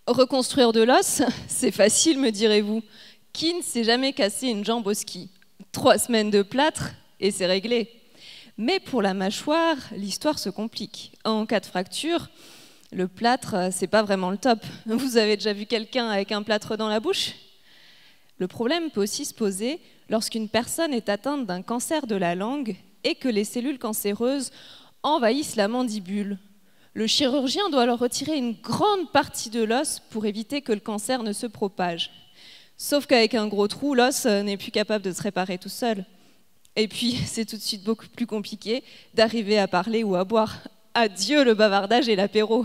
Reconstruire de l'os, c'est facile, me direz-vous. Qui ne s'est jamais cassé une jambe au ski? 3 semaines de plâtre et c'est réglé. Mais pour la mâchoire, l'histoire se complique. En cas de fracture, le plâtre, c'est pas vraiment le top. Vous avez déjà vu quelqu'un avec un plâtre dans la bouche? Le problème peut aussi se poser lorsqu'une personne est atteinte d'un cancer de la langue et que les cellules cancéreuses envahissent la mandibule. Le chirurgien doit alors retirer une grande partie de l'os pour éviter que le cancer ne se propage. Sauf qu'avec un gros trou, l'os n'est plus capable de se réparer tout seul. Et puis, c'est tout de suite beaucoup plus compliqué d'arriver à parler ou à boire. Adieu le bavardage et l'apéro.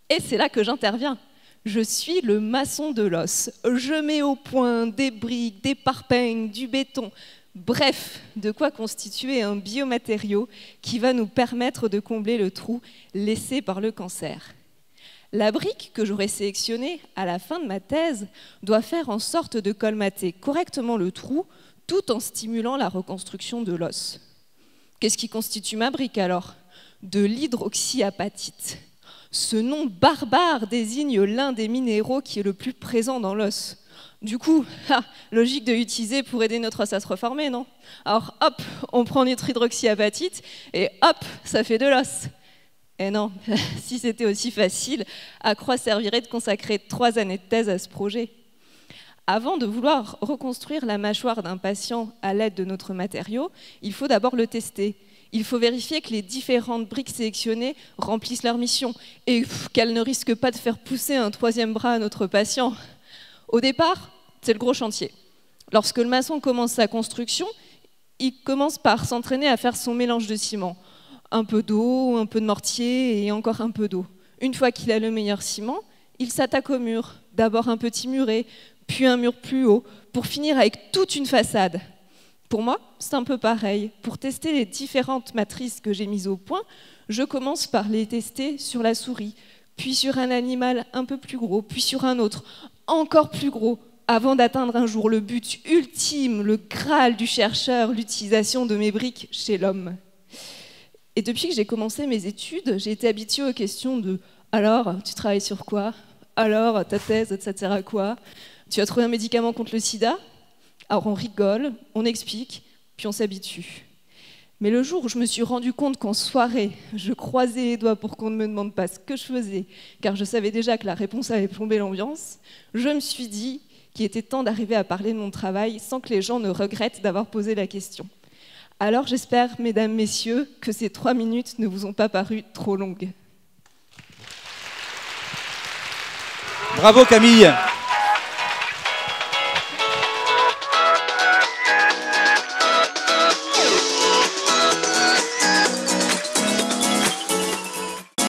Et c'est là que j'interviens. Je suis le maçon de l'os. Je mets au point des briques, des parpaings, du béton. Bref, de quoi constituer un biomatériau qui va nous permettre de combler le trou laissé par le cancer. La brique que j'aurai sélectionnée à la fin de ma thèse doit faire en sorte de colmater correctement le trou tout en stimulant la reconstruction de l'os. Qu'est-ce qui constitue ma brique alors? De l'hydroxyapatite. Ce nom barbare désigne l'un des minéraux qui est le plus présent dans l'os. Du coup, logique de l'utiliser pour aider notre os à se reformer, non? Alors hop, on prend notre hydroxyapatite et hop, ça fait de l'os. Et non, si c'était aussi facile, à quoi servirait de consacrer 3 années de thèse à ce projet? Avant de vouloir reconstruire la mâchoire d'un patient à l'aide de notre matériau, il faut d'abord le tester. Il faut vérifier que les différentes briques sélectionnées remplissent leur mission et qu'elles ne risquent pas de faire pousser un 3e bras à notre patient. Au départ, c'est le gros chantier. Lorsque le maçon commence sa construction, il commence par s'entraîner à faire son mélange de ciment. Un peu d'eau, un peu de mortier et encore un peu d'eau. Une fois qu'il a le meilleur ciment, il s'attaque au mur. D'abord un petit muret, puis un mur plus haut, pour finir avec toute une façade. Pour moi, c'est un peu pareil. Pour tester les différentes matrices que j'ai mises au point, je commence par les tester sur la souris, puis sur un animal un peu plus gros, puis sur un autre, encore plus gros, avant d'atteindre un jour le but ultime, le Graal du chercheur, l'utilisation de mes briques chez l'homme. Et depuis que j'ai commencé mes études, j'ai été habituée aux questions de « alors, tu travailles sur quoi? Alors, ta thèse, ça te sert à quoi? Tu as trouvé un médicament contre le sida ?» Alors on rigole, on explique, puis on s'habitue. Mais le jour où je me suis rendu compte qu'en soirée, je croisais les doigts pour qu'on ne me demande pas ce que je faisais, car je savais déjà que la réponse allait plomber l'ambiance, je me suis dit qu'il était temps d'arriver à parler de mon travail sans que les gens ne regrettent d'avoir posé la question. Alors j'espère, mesdames, messieurs, que ces 3 minutes ne vous ont pas paru trop longues. Bravo Camille.